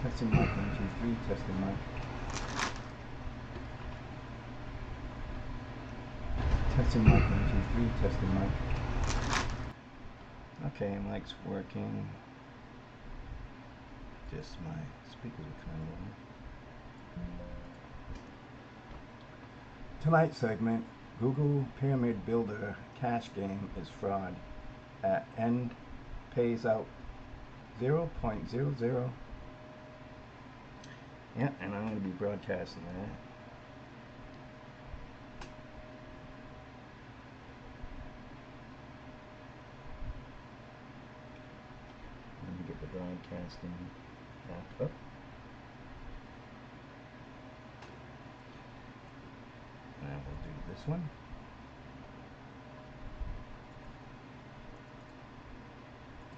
Testing mic 1 2 3. Testing mic. Testing mic 1 2 3. Testing mic. Okay, mic's working. Just my speakers were kind of low. Tonight's segment: Google Pyramid Builder cash game is fraud. At end pays out 0.00. Yeah, and I'm going to be broadcasting that. Let me get the broadcasting app up. And we'll do this one.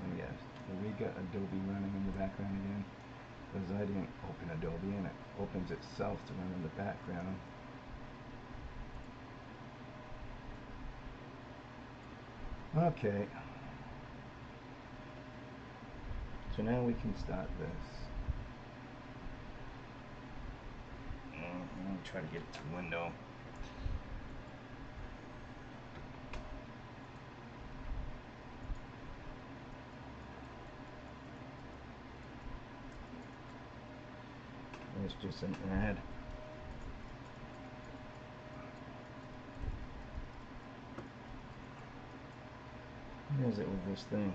Oh yes, we got Adobe running in the background again, because I didn't open Adobe and it opens itself to run in the background. Okay, so now we can start this. Let me try to get it to the window. It's just an ad. Where is it with this thing?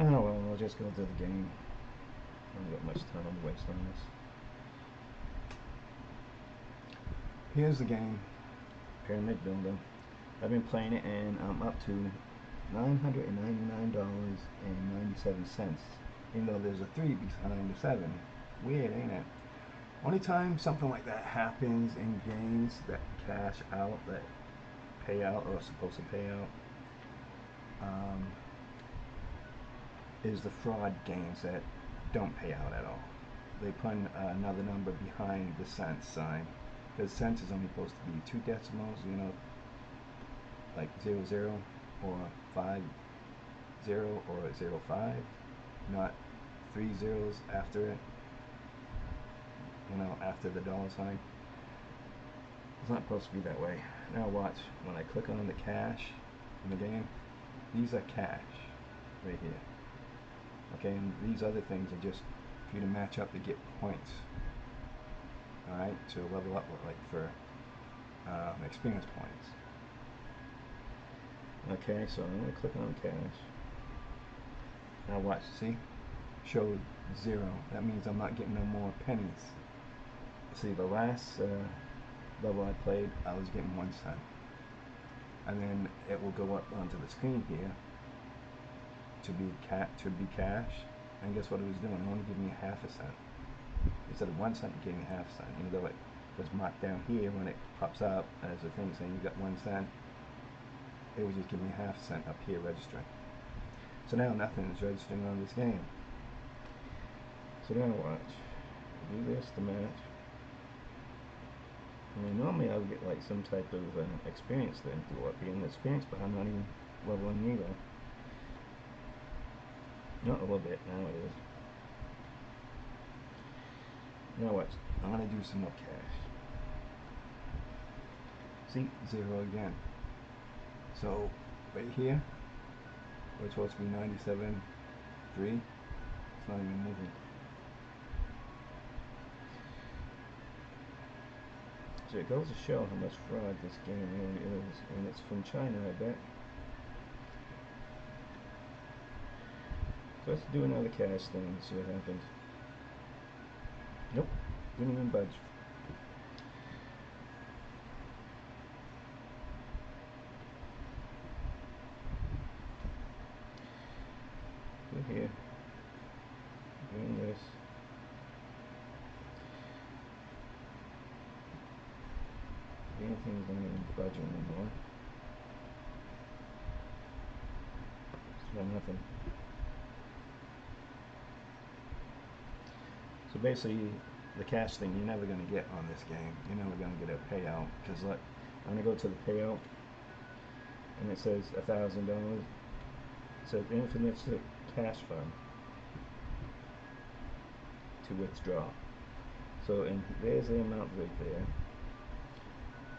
Oh well, we'll just go to the game. I haven't got much time to waste on this. Here's the game, Pyramid Builder. I've been playing it and I'm up to $999.97, even though there's a 3 behind the 7. Weird, ain't it? Only time something like that happens in games that cash out, that pay out or are supposed to pay out, is the fraud games that don't pay out at all. They put another number behind the cent sign, because cents is only supposed to be 2 decimals, you know, like 00 or 50 or 05, not 3 zeros after it, you know, after the dollar sign. It's not supposed to be that way. Now watch, when I click on the cash in the game, these are cash right here. Okay, and these other things are just for you to match up to get points. Alright, to level up, like for experience points. Okay, so I'm going to click on cash. Now watch, see? Showed 0. That means I'm not getting no more pennies. See, the last level I played, I was getting 1 cent. And then it will go up onto the screen here to be cash. And guess what it was doing? It only gave me ½ cent. Instead of 1 cent, it gave me ½ cent. Even though it was marked down here when it pops up as a thing saying you got 1 cent, it was just giving me ½ cent up here registering. So now nothing is registering on this game. So now watch. Do this to match. I mean, normally I would get like some type of experience thing to go up here in the experience, but I'm not even leveling either. Not a little bit, now it is. Now watch, I'm going to do some more cash. See, 0 again. So, right here, we're supposed to be 97.3. It's not even moving. So it goes to show how much fraud this game really is. And it's from China, I bet. So let's do another cash thing and see what happens. Nope, didn't even budge. Go here. Doing this. Anything's not even budging anymore. Got nothing. So basically, the cash thing you're never going to get on this game. You're never going to get a payout. Because look, I'm going to go to the payout, and it says $1,000. It says infinite cash fund to withdraw. So, and there's the amount right there.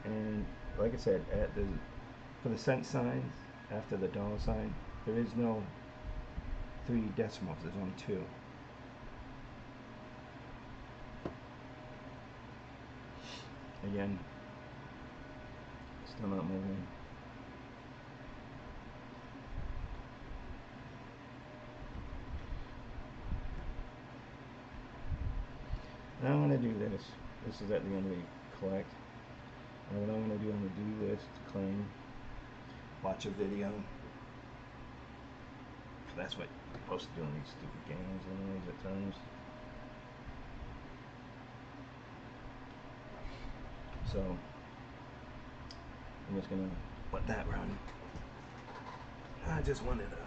And like I said, for the cent signs after the dollar sign, there is no 3 decimals. There's only 2. Again, still not moving. Now I'm going to do this. This is at the end where you collect. And what I'm going to do, I'm going to do this to claim. Watch a video. That's what you're supposed to do in these stupid games anyways at times. So I'm just gonna let that run. I just wanted to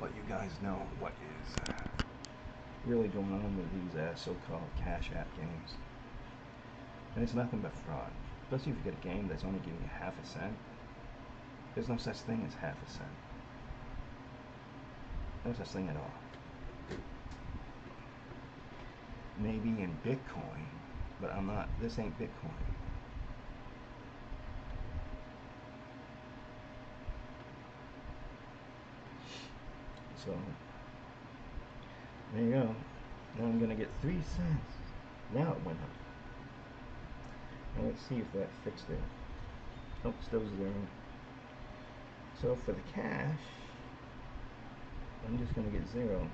let you guys know what is really going on with these so-called Cash App games. And it's nothing but fraud. Especially if you get a game that's only giving you half a cent. There's no such thing as half a cent. No such thing at all. Maybe in Bitcoin, but I'm not. This ain't Bitcoin. So there you go. Now I'm gonna get 3 cents. Now it went up. Now let's see if that fixed it. Oh, still 0. So for the cash, I'm just gonna get 0.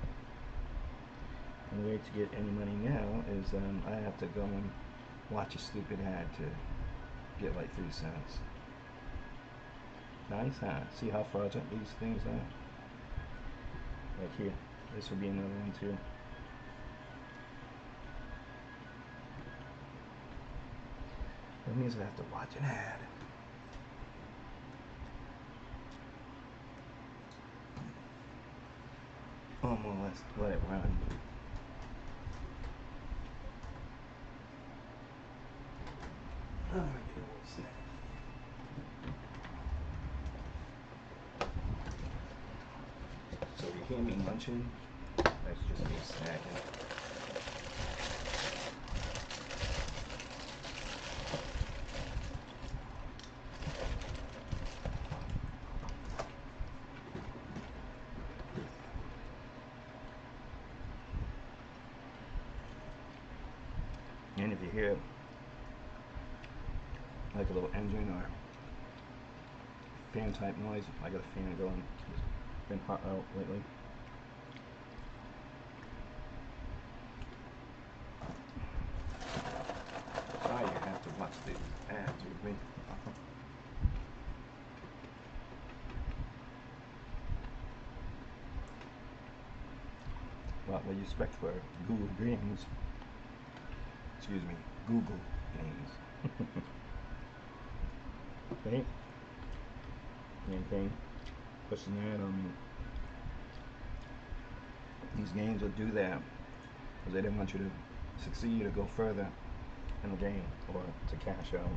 And the way to get any money now is I have to go and watch a stupid ad to get like 3 cents. Nice, huh? See how fraudulent these things are? Like here, this will be another one too. That means I have to watch an ad. Oh, well, let's let it run. Oh, I get a little snack. So if you hear me munching, that's just me snacking. And if you hear like a little engine or fan type noise, I got a fan going. It's been hot out lately. Ah, you have to watch the ads with me. Well, what do you expect for Google Games? Excuse me, Google Games. Okay. Same thing. Pushing that on me. These games will do that because they didn't want you to succeed or go further in the game or to cash out.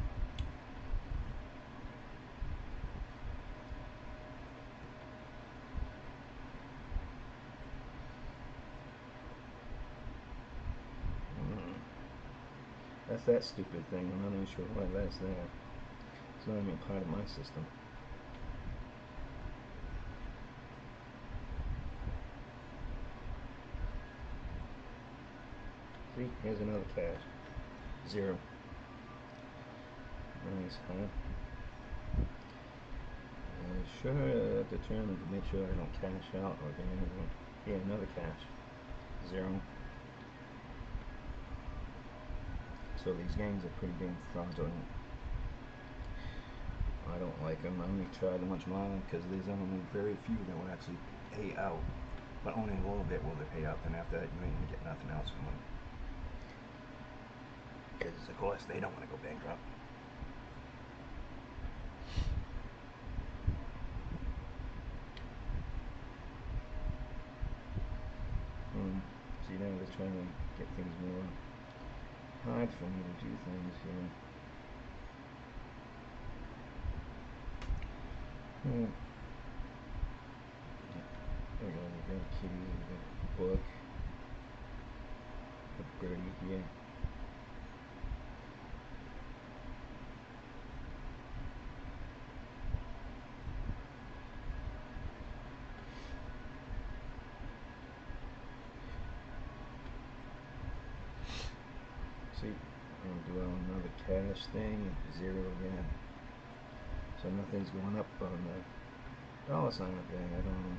That's that stupid thing. I'm not even sure why that's there. It's not even part of my system. See, here's another cash. 0. Nice, huh? Sure, determined to make sure I don't cash out or get anything. Yeah, another cash. 0. So these games are pretty damn fraudulent. I don't like them. I only try to watch mine because there's only very few that will actually pay out. But only a little bit will they pay out, and after that you ain't gonna get nothing else from them. Because of course they don't want to go bankrupt. See, now they're trying to get things more hard for me to do things here. There we go, we got Kitty, we got Book, got Birdie here. See, I'm doing another cash thing, 0 again. So nothing's going up on the dollar sign up there. I don't know.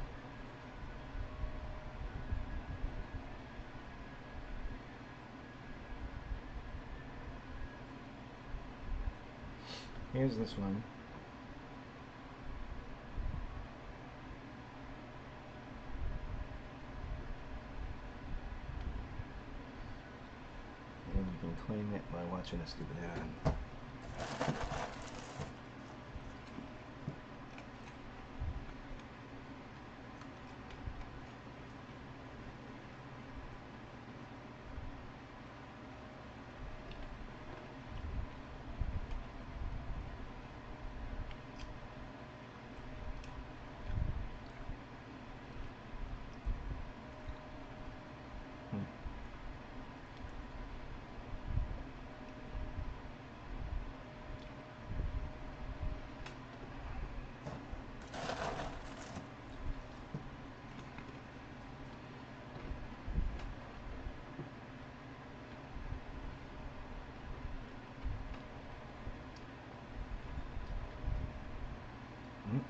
Here's this one. And you can claim it by watching a stupid ad.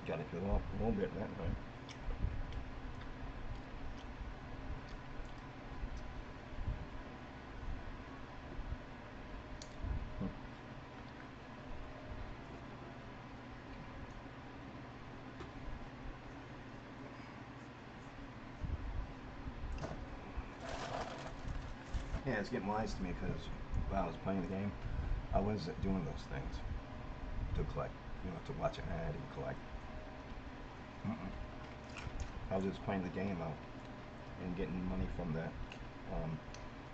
Got it a little bit that time. Yeah, it's getting wise to me because while I was playing the game, I wasn't doing those things to collect, to watch an ad and collect. I was just playing the game out and getting money from the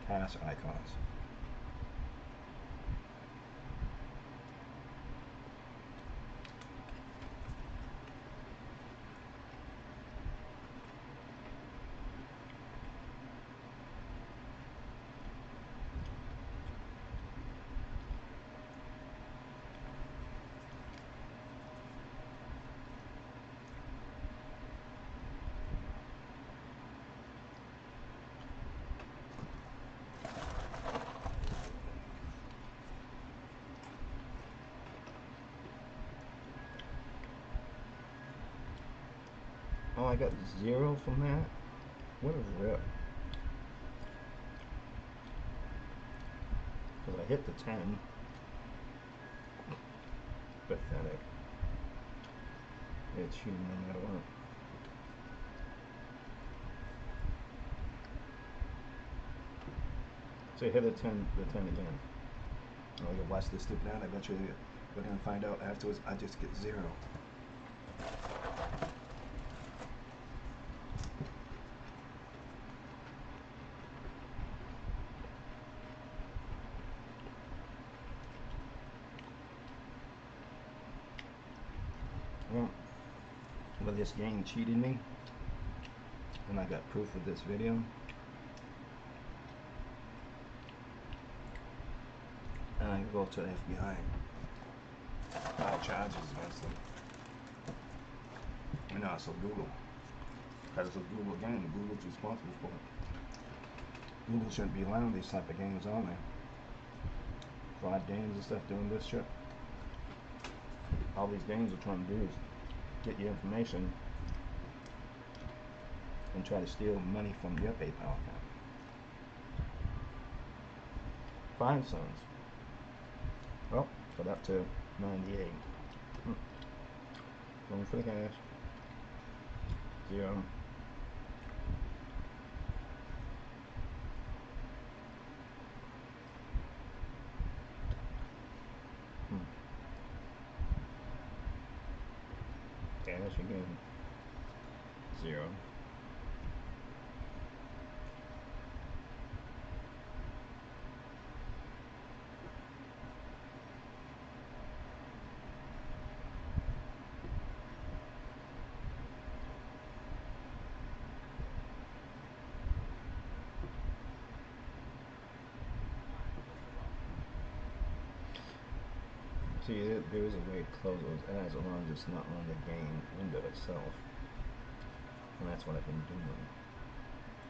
pass icons. Oh, I got 0 from that? What a rip. Because I hit the 10. Pathetic. It's shooting no matter what. So hit the 10 again. Oh, you watch this stupid ad. I bet you we're gonna find out afterwards. I just get 0. Well, this game cheated me, and I got proof of this video. And I can go to the FBI. File charges against them. And also Google. Because it's Google again, Google's responsible for it. Google shouldn't be allowing these type of games on there. Fraud games and stuff doing this shit. All these games are trying to do is get your information and try to steal money from your PayPal account. 5 cents. Well, got up to 98. Going for the cash. 0. Cash again. 0. See, there is a way to close those ads as long as it's not on the game window itself. And that's what I've been doing.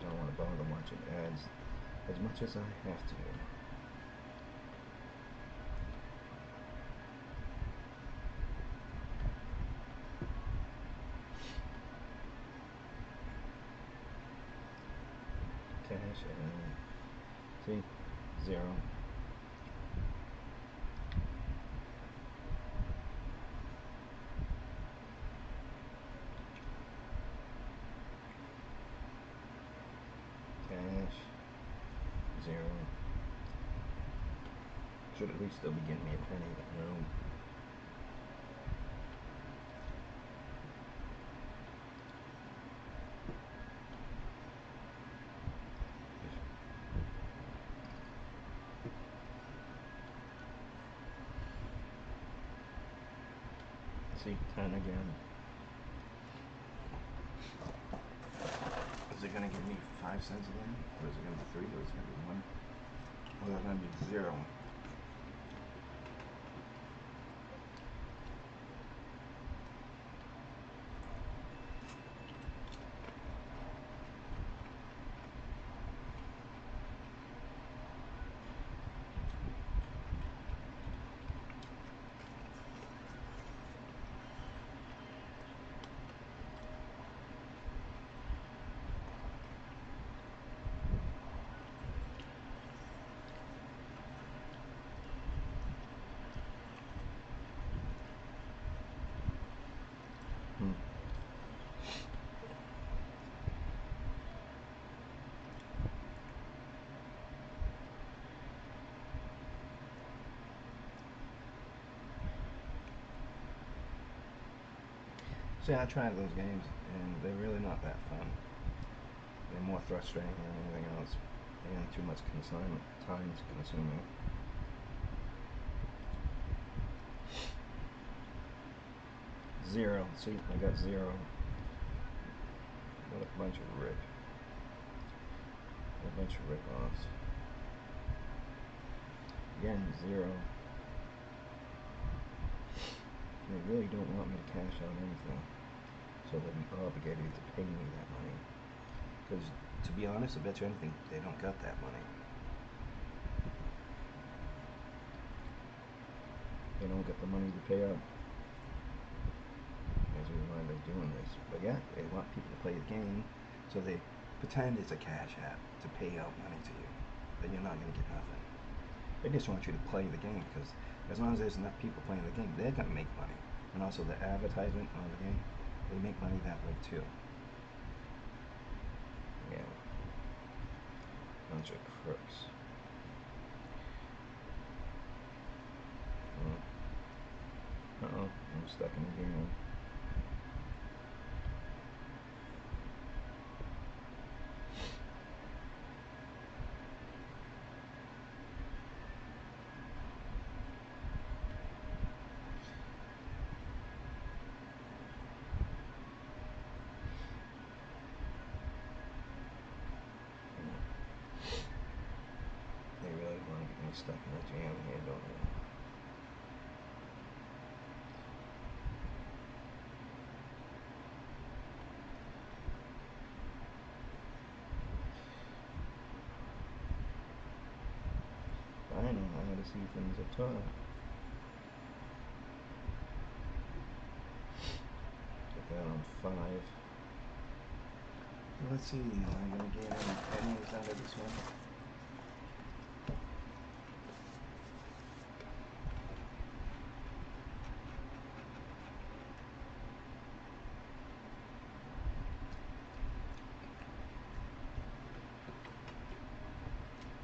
I don't want to bother watching ads as much as I have to. Cash and see, 0. Cash, 0. Should at least still be getting me a penny, but no. See, 10 again. Is it going to give me 5 cents again? Or is it going to be 3? Or is it going to be 1? Or is it going to be 0? See, I tried those games, and they're really not that fun. They're more frustrating than anything else, and too much time consuming. Zero. See, I got 0. What a bunch of rip-offs. Again, 0. They really don't want me to cash out anything, so they'll be obligated to pay me that money. Because, to be honest, I bet you anything, they don't got that money. They don't get the money to pay out. That's why they're doing this. But yeah, they want people to play the game, so they pretend it's a cash app to pay out money to you. Then you're not going to get nothing. They just want you to play the game, because as long as there's enough people playing the game, they're going to make money. And also the advertisement on the game, they make money that way too. Yeah. Bunch of crooks. Uh-oh, I'm stuck in the game. They really want to get me stuck in the jam here, don't they? I know how to see things up top. Get that on 5. Let's see, am I going to get any pennies out of this one?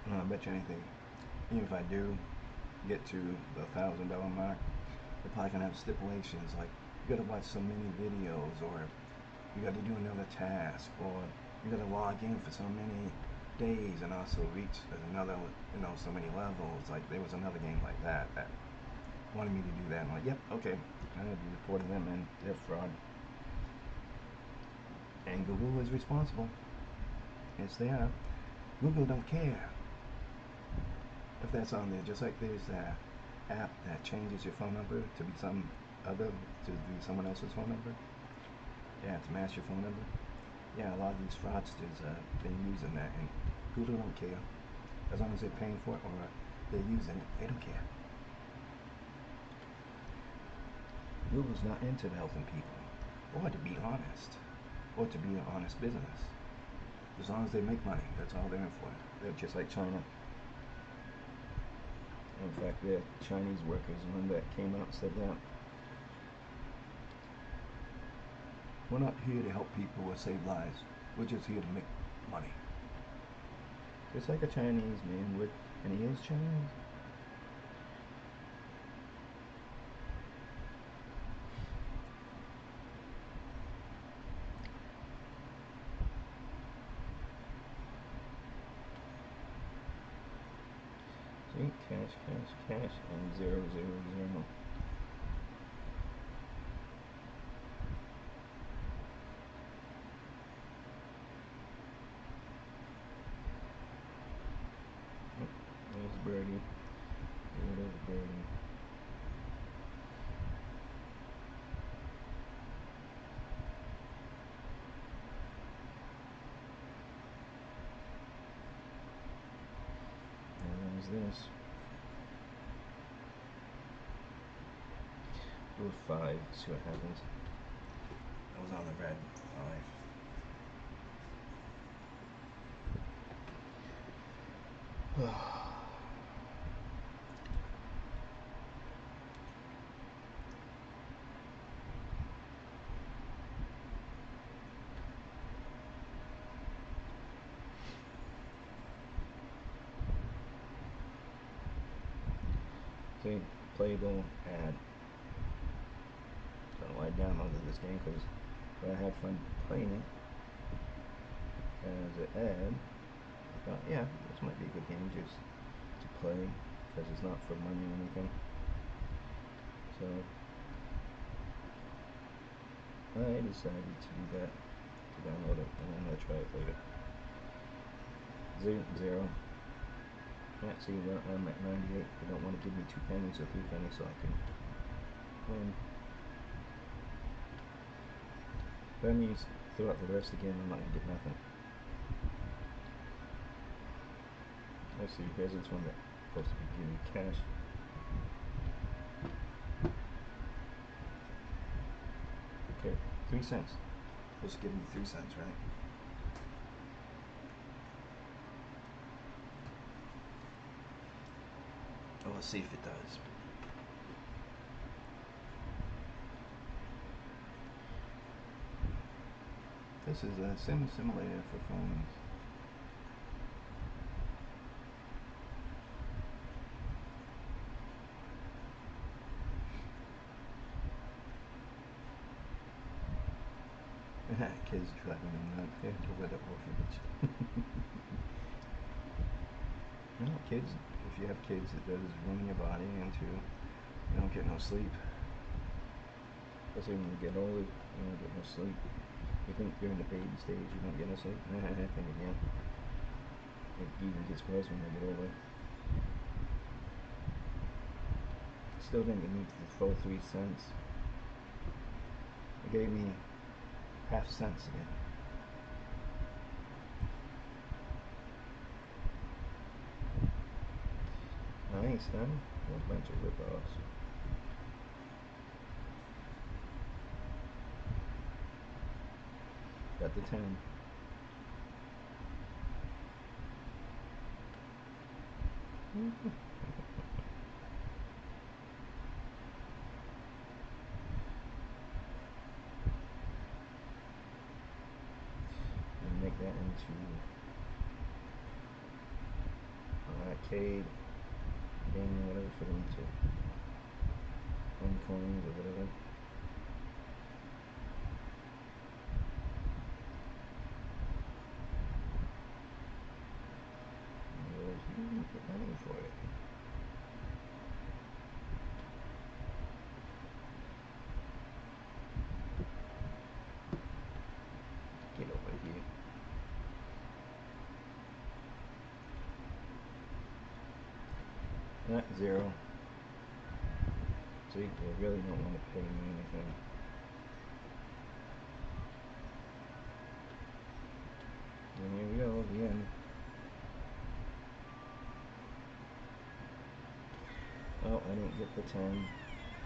No, I bet you anything. Even if I do get to the $1,000 mark, they're probably gonna have stipulations like you gotta watch so many videos, or you gotta do another task, or you gotta log in for so many days and also reach another, so many levels. Like there was another game like that wanted me to do that. I'm like, yep, okay. I'm gonna be reporting them, and they're fraud. And Google is responsible. Yes, they are. Google don't care if that's on there, just like there's app that changes your phone number to be someone else's phone number. Yeah, to match your phone number. Yeah, a lot of these fraudsters been using that, and people don't care as long as they're paying for it or they're using it. They don't care. Google's not into helping people, or to be honest, or to be an honest business. As long as they make money, that's all they're in for. They're just like China. In fact, the Chinese workers, one that came out said that we're not here to help people or save lives. We're just here to make money. Just like a Chinese man would, and he is Chinese. See, cash, and 0, 0, 0. There's birdie. There's birdie. And there's this. Do a 5, see what happens. I was on the red 5. See, playable ad. Don't know why I downloaded this game because I had fun playing it. As an ad, I thought, yeah, this might be a good game just to play because it's not for money or anything. So I decided to do that, to download it, and I'm gonna try it later. 0. Can't see where I'm at 98. They don't want to give me 2 pennies or 3 pennies so I can win. That means throughout the rest of the game I'm not going to get nothing. Let's see, here's this one that's supposed to be giving me cash. Okay, 3 cents. Supposed to give me 3 cents, right? Oh, let's see if it does. This is a sim simulator for phones. Kids driving them nuts. They're with the orphanage. You know, kids, if you have kids, it does ruin your body, and you don't get no sleep. Especially when you get older, you don't get no sleep. You think you're in the baby stage, you don't get no sleep? I think again. It even gets worse when you get older. Still didn't get me the full 3 cents. It gave me half cents again. Nice, huh? A bunch of rip-offs. Got the 10. And make that into an arcade game, whatever, for them to win coins or whatever. You get money for it. Get over here. Not 0. See, they really don't want to pay me anything. And here we go, the end. Oh, I didn't get the 10.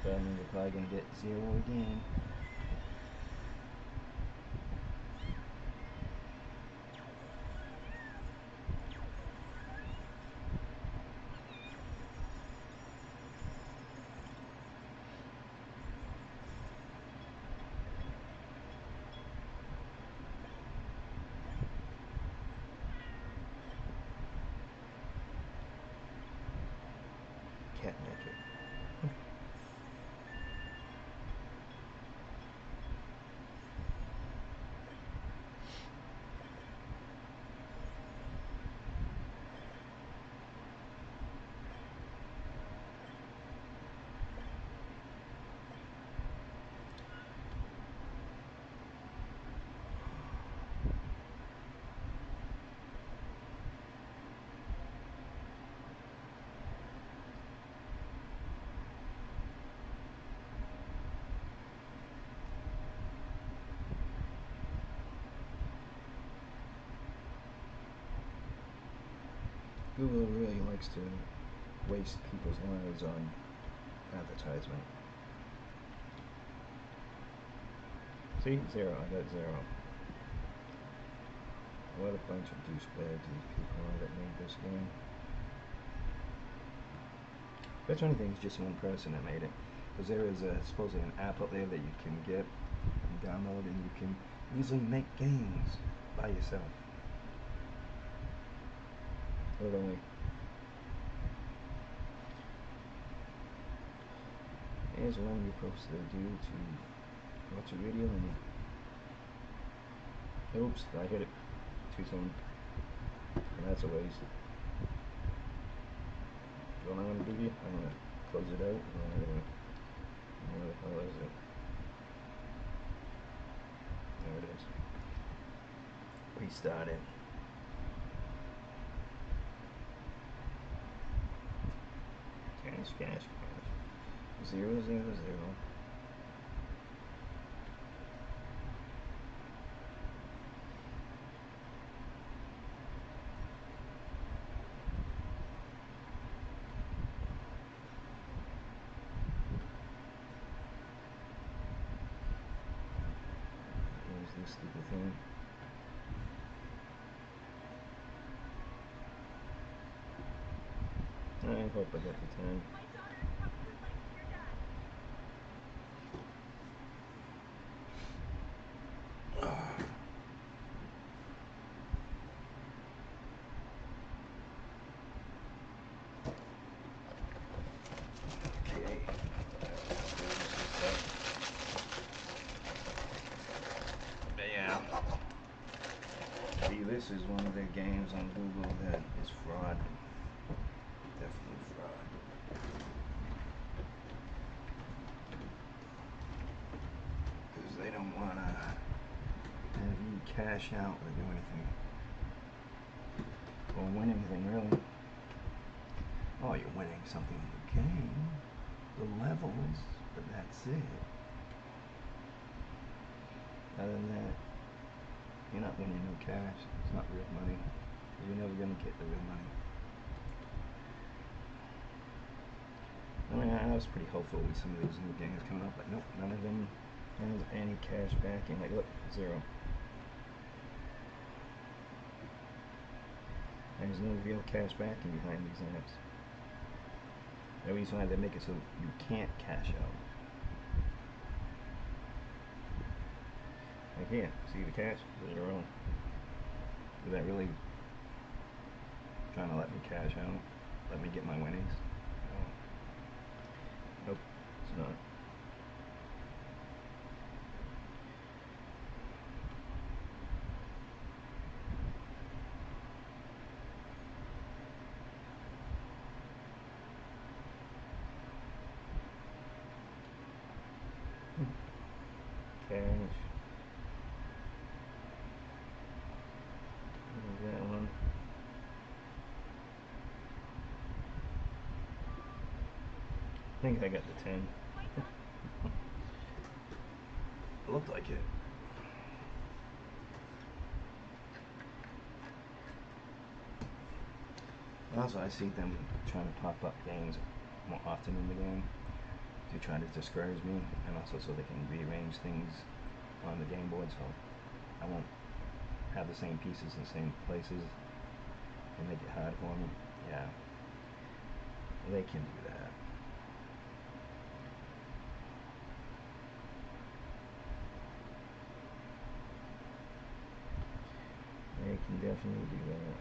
So that means we're probably going to get 0 again. Cat naked. Google really likes to waste people's lives on advertisement. See? 0. I got 0. What a bunch of douchebags these people are that made this game. Bet you anything it's just one person that made it. Because there is supposedly an app out there that you can get and download, and you can easily make games by yourself. Literally. Here's one you're supposed to do to watch a video and oops, I hit it too soon. And that's a waste. So what I'm going to do, I'm going to close it out and I'm going to, where the hell is it? There it is. Restart it. Cash. 0, 0, 0. Here's this stupid thing. I hope I get the 10. See, this is one of their games on Google that is fraud. Definitely fraud. Because they don't want to have you cash out or do anything. Or win anything, really. Oh, you're winning something in the game. The levels, but that's it. Other than that, you're not winning no cash. It's not real money. You're never going to get the real money. I mean, I was pretty hopeful with some of these new games coming up, but nope, none of them has any cash backing. Like, look, 0. There's no real cash backing behind these apps. The reason why they make it so you can't cash out. Like here, see the cash? 0. Is that really trying to let me cash out? Let me get my winnings? Oh. Nope, it's not. Cash. There's that one. I think I got the 10. It looked like it. Also, I see them trying to pop up games more often in the game to try to discourage me, and also so they can rearrange things on the game board so I won't have the same pieces in the same places and make it hard for me. Yeah, they can do that. They can definitely do that.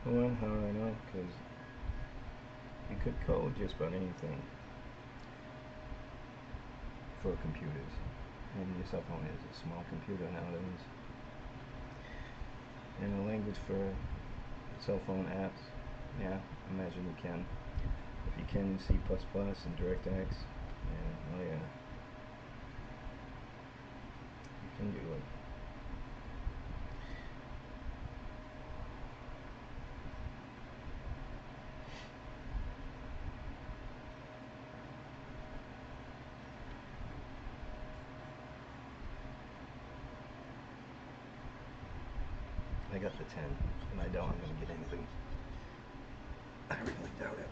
Well, how do I know? Because you could code just about anything for computers. And your cell phone is a small computer nowadays. And a language for cell phone apps, yeah, imagine you can. If you can C++ and DirectX, yeah, oh yeah, you can do it. I got the 10, and I doubt I'm going to get anything. I really doubt it.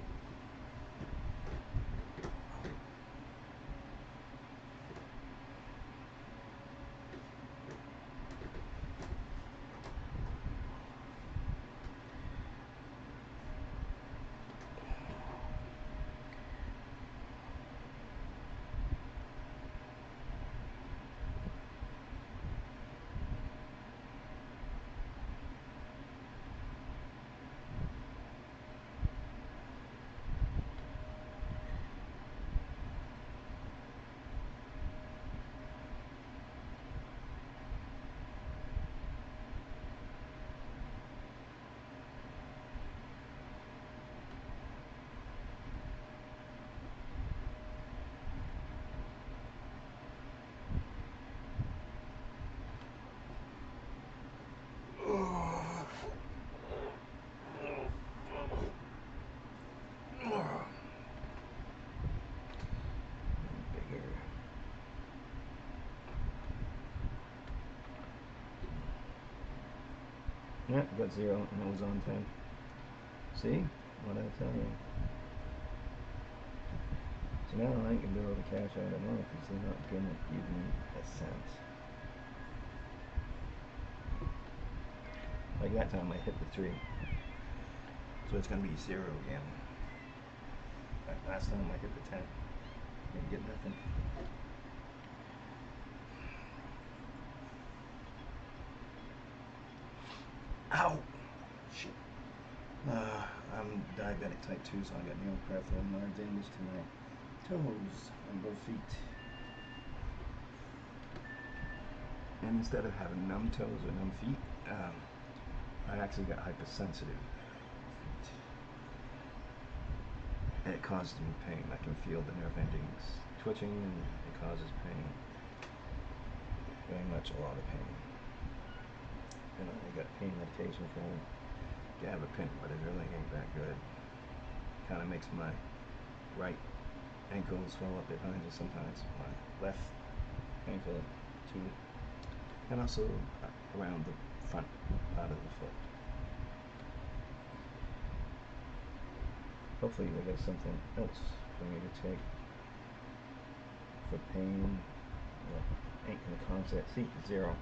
Yeah, I got 0 and it was on 10. See? What did I tell you? So now I ain't gonna be able to cash out at all because they're not gonna give me a cent. Like that time I hit the 3. So it's gonna be 0 again. Like last time I hit the 10. Didn't get nothing. Ow! Shit. I'm diabetic type 2, so I got neoperipheral nerve damage to my toes on both feet. And instead of having numb toes or numb feet, I actually got hypersensitive feet. And it causes me pain. I can feel the nerve endings twitching and it causes pain. Very much a lot of pain. And I got pain medication for gabapentin, but it really ain't that good. Kind of makes my right ankle swell up behind it sometimes. My left ankle too. And also around the front part of the foot. Hopefully they got something else for me to take for pain. Well, ain't gonna cause that. See, 0.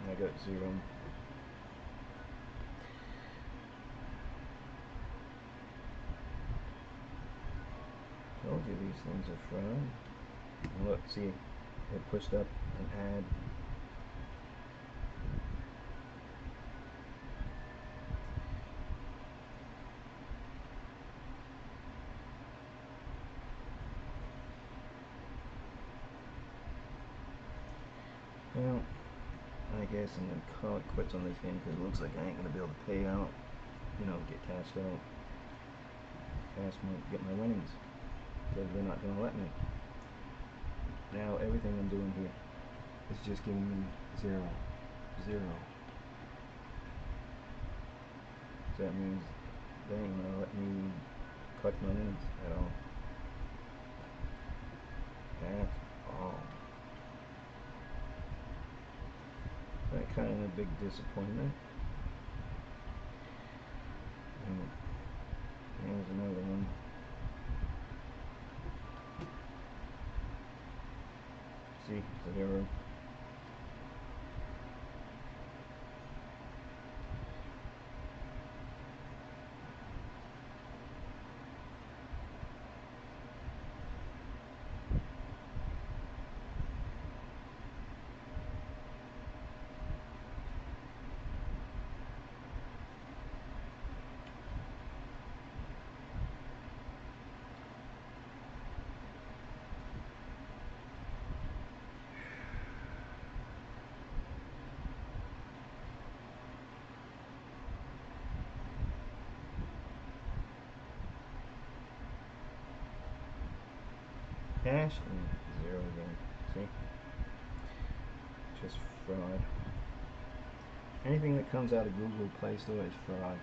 And I got 0. Told you these things are fraud. Look, see, it pushed up an ad. Well, I guess I'm gonna call it quits on this game because it looks like I ain't gonna be able to pay out, you know, get cashed out, get my winnings, because they're not gonna let me. Now everything I'm doing here is just giving me 0, 0. So that means they ain't gonna let me collect my winnings at all. That's all. That kind of a big disappointment. And here's another one. See, 0. Cash and 0 again. See? Just fraud. Anything that comes out of Google Play Store is fraud.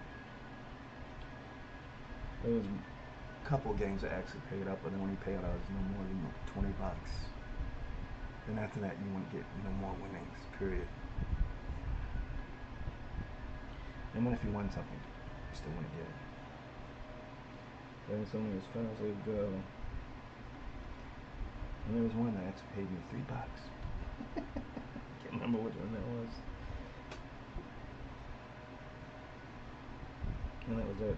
There was a couple games that actually paid up, but the only payout was no more than 20 bucks. Then after that, you wouldn't get no more winnings, period. And then if you won something, you still wouldn't get it. Then it's only as far as they go. And there was one that actually paid me 3 bucks. Can't remember which one that was. And that was it.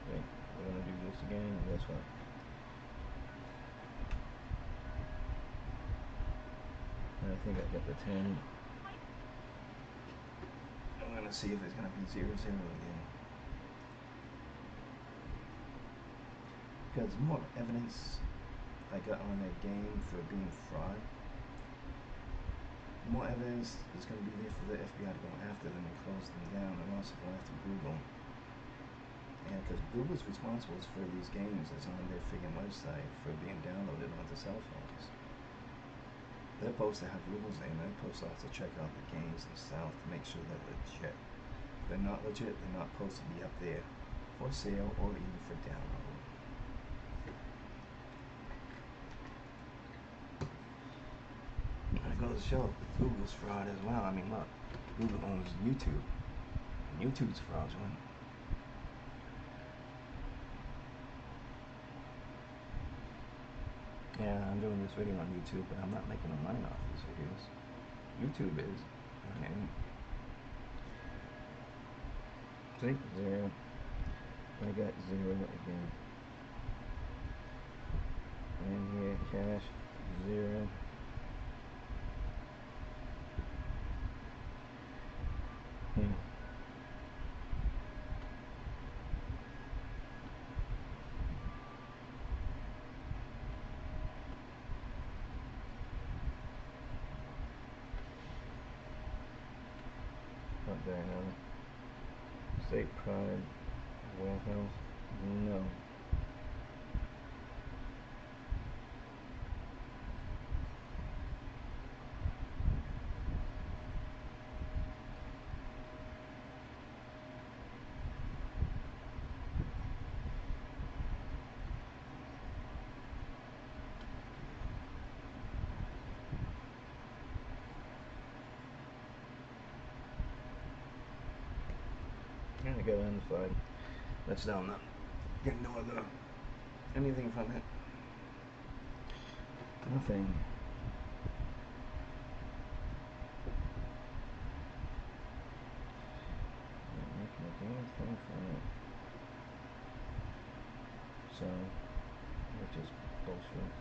Okay, we're gonna do this again, and guess what? I think I got the 10. I'm gonna see if it's gonna be 0, 0 again. Because more evidence I got on that game for being fraud, more evidence is going to be there for the FBI to go after them and close them down, and also go after Google. And because Google's responsible for these games that's on their friggin' website for being downloaded onto cell phones. They're supposed to have rules there, and they're supposed to also check out the games themselves to make sure they're legit. If they're not legit, they're not supposed to be up there for sale or even for download. That goes to show Google's fraud as well. I mean, look, Google owns YouTube, and YouTube's fraudulent. Yeah, I'm doing this video on YouTube, but I'm not making no money off these videos. YouTube is. Okay. See? 0. I got 0 again. And here, cash, 0. Not there now. State Pride Warehouse, no. And I got undefined. That's down now. Getting no other anything from it. Nothing. Not making a damn thing from it. So, which is bullshit.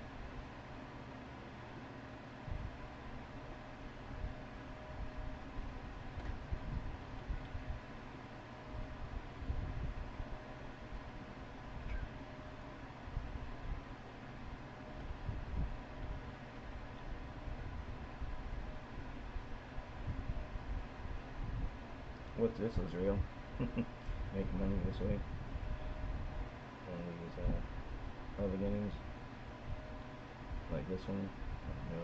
what this is real. Make money this way on these other games, like this one. No,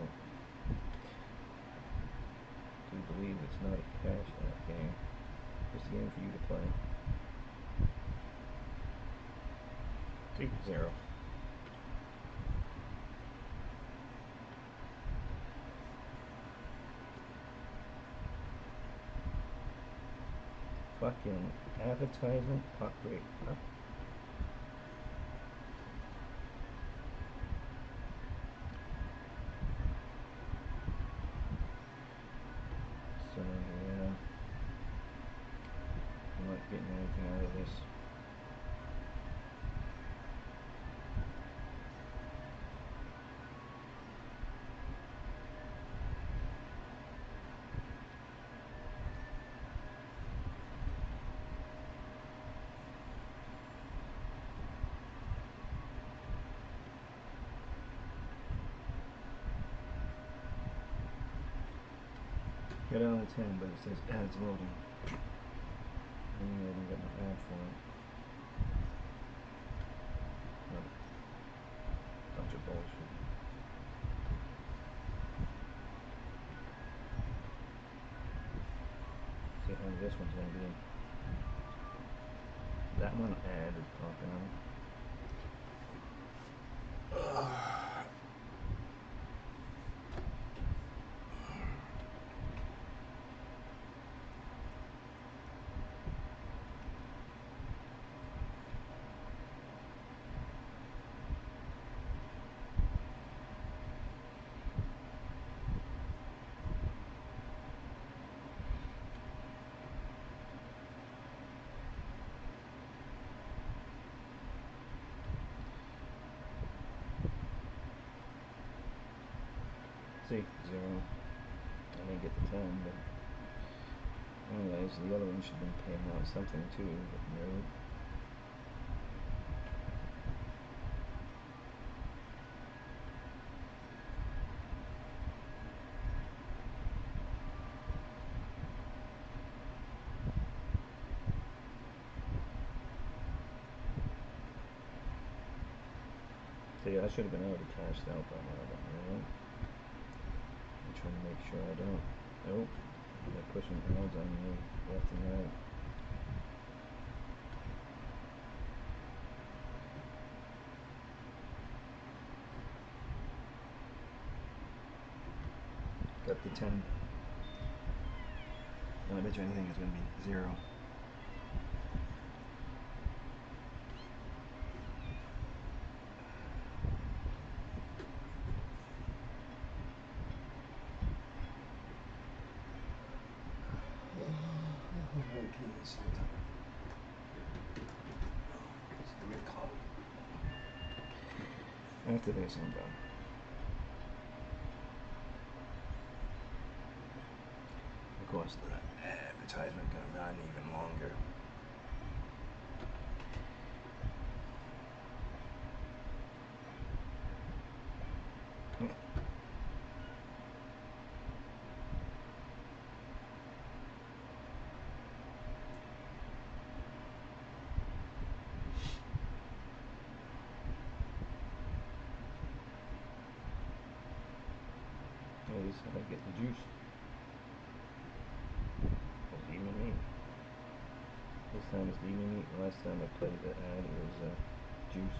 do believe it's not a cash app game. It's a game for you to play. 3-0. Fucking advertisement upgrade, huh? So yeah, I'm not getting anything out of this. Got out of 10, but it says ads loading. I didn't get my ad for it. No. Bunch of bullshit. See how this one's gonna be. That one ad is popping out. See, 0. I didn't get the 10, but anyways, the other one should have been paying out something too, but no. See, I should have been able to cash out by now, but no. I'm trying to make sure I don't. Nope. They're pushing ads on me left and right. Got the 10. I bet you anything it's going to be 0. After this, I'm done. Of course, the advertisement going to run even longer. At least I get the juice. Demon meat. This time it's demon meat. Last time I played the ad, it was juice.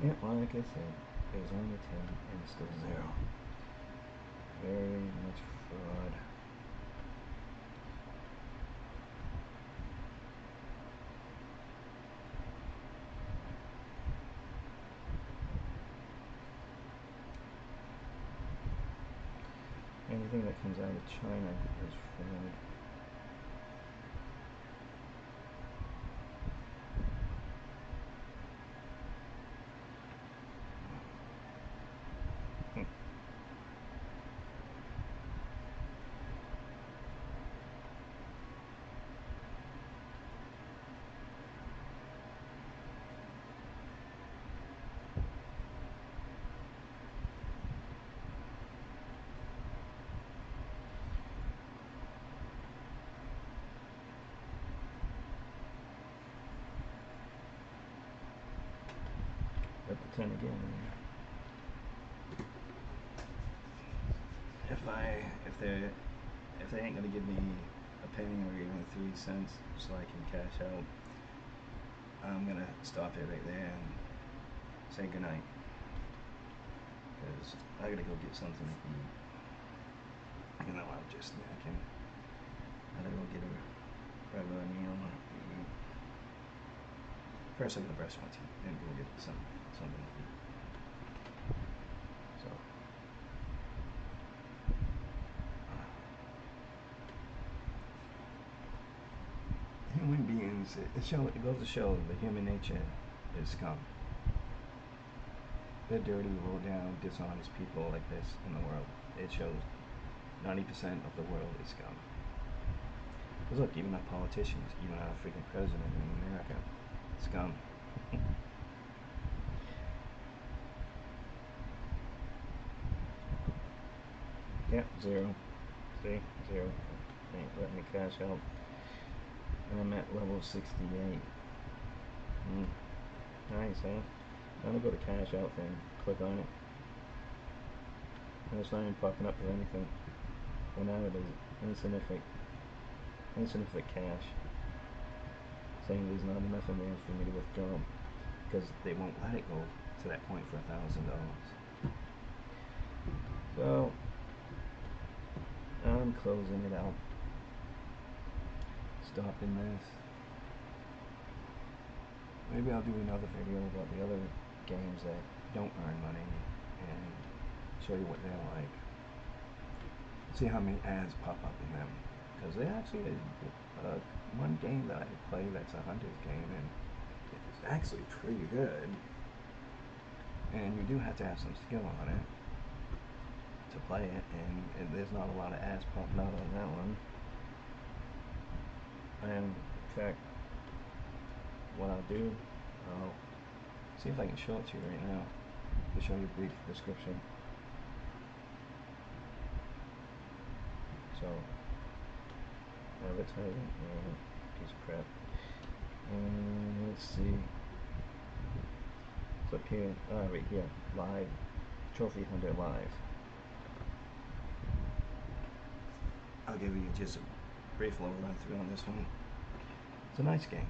Yeah, like I said, it was only 10 and it's still 0. Very much fraud. Anything that comes out of China is fraud. But then again, if they ain't gonna give me a penny or even 3 cents so I can cash out, I'm gonna stop it right there and say goodnight, because I gotta go get something to eat. You know, I'm just snacking. I gotta go get a regular meal to eat. First, I'm gonna brush my teeth, then go get something to eat. So, human beings, it goes to show the human nature is scum. There are dirty, low-down, dishonest people like this in the world. It shows 90% of the world is scum. Because look, even our politicians, even our freaking president in America, scum. Yep, zero. See? Zero. Ain't letting me cash out. And I'm at level 68. Nice, huh? I'm gonna go to cash out thing. Click on it. And it's not even popping up with anything. Well, now it is insignificant cash. Saying there's not enough in there for me to withdraw. Because they won't let it go to that point for $1,000. So, I'm closing it out. Stopping this. Maybe I'll do another video about the other games that don't earn money and show you what they're like. See how many ads pop up in them. Because they actually, one game that I play that's a hunter's game, and it's actually pretty good. And you do have to have some skill on it to play it, and there's not a lot of ads popping out on that one. And in fact, what I'll do, I'll see if I can show it to you right now to show you a brief description. So, advertising, piece of crap. And let's see. It's up here, right here, live, Trophy Hunter Live. I'll give you just a brief little run through on this one. It's a nice game.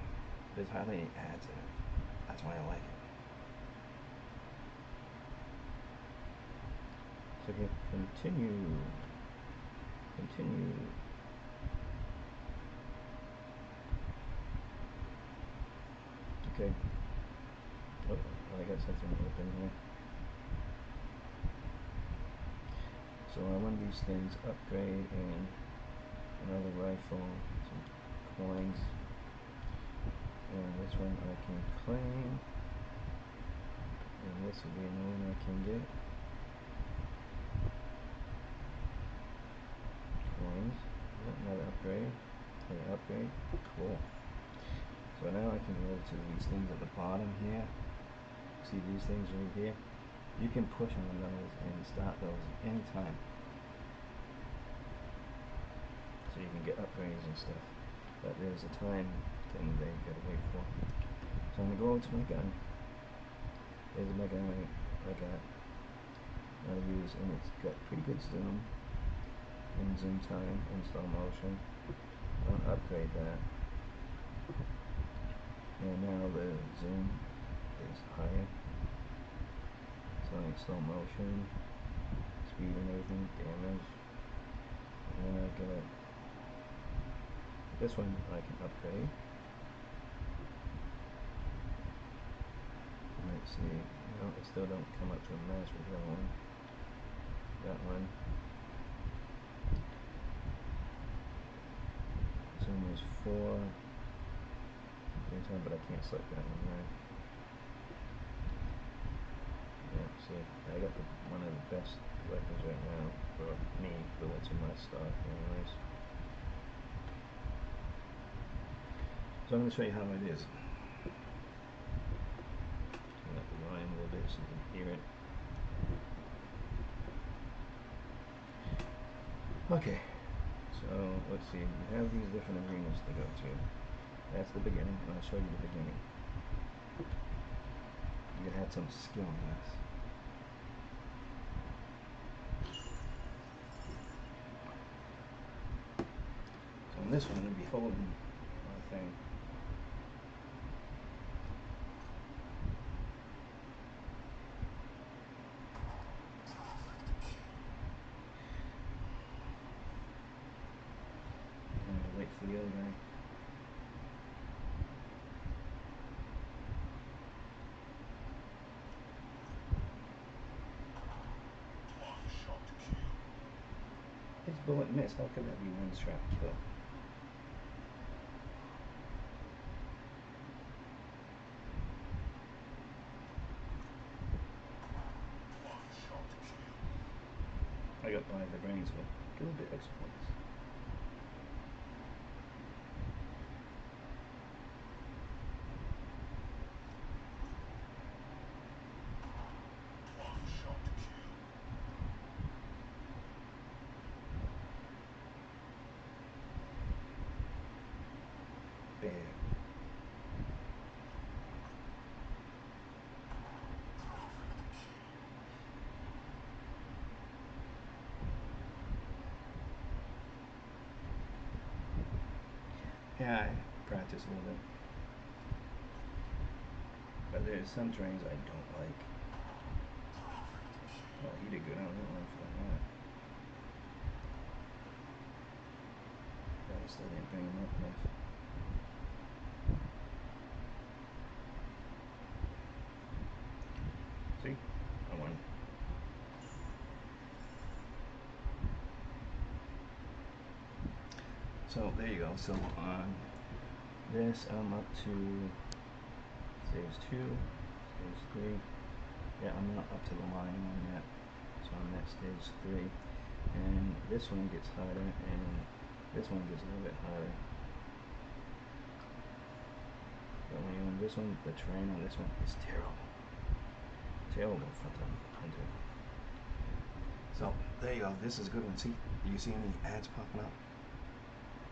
There's hardly any ads in it. That's why I like it. So hit continue. Continue. Okay. Oh, I got something open here. So I run these things, upgrade, and another rifle, some coins, and this one I can claim, and this will be another one I can get. Coins, another upgrade, cool. So now I can go to these things at the bottom here. See these things right here? You can push on those and start those anytime. So you can get upgrades and stuff. But there's a time thing that you gotta wait for. So I'm gonna go over to my gun. There's my gun I got. I'll use, and it's got pretty good zoom and zoom time and slow motion. I'll upgrade that. And now the zoom is higher. So like slow motion, speed and everything, damage. And then I got this one I can upgrade. Let's see, no, I still don't come up to a match with that one. That one. It's almost 4. But I can't select that one, right? Yeah, see, I got one of the best weapons right now for me, for what's in my stock anyways. So I'm going to show you how it is. Turn up the volume a little bit so you can hear it. Okay, so let's see, you have these different arenas to go to. That's the beginning, and I'll show you the beginning. You had some skill in this. So in this one, you'll be holding my thing. And wait for the other guy. His bullet missed. How could that be one shot kill? I got by the brains with a little bit extra points. Bam. Yeah, I practice a little bit. But there's some trains I don't like. Oh, he did good on that one for that. But I still didn't bring him up enough. See? I won. So there you go. So on this, I'm up to stage 2, stage 3. Yeah, I'm not up to the line one yet. So I'm at stage 3, and this one gets harder, and this one gets a little bit harder. But when you're on this one, the terrain on this one is terrible. Terrible for the hunter. So there you go. This is a good one. See, do you see any ads popping up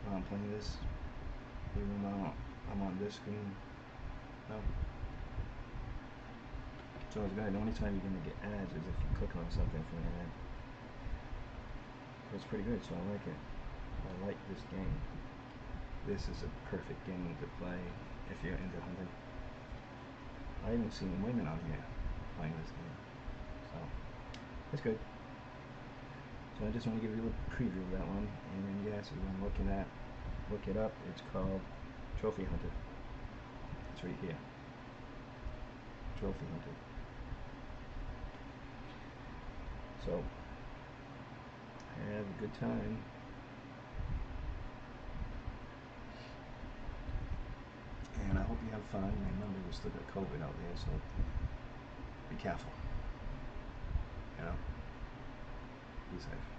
while I'm playing this? Even though I'm on this screen. No. So it's good. The only time you're gonna get ads is if you click on something from an ad. It's pretty good, so I like it. I like this game. This is a perfect game to play if you're into hunting. I even seen women on here playing this game. So it's good. So I just want to give you a little preview of that one. And then yes, if I'm looking at, look it up. It's called Trophy Hunter. It's right here. Trophy Hunter. So have a good time. And I hope you have fun. And remember, we still got COVID out there, so be careful. You know? Be safe.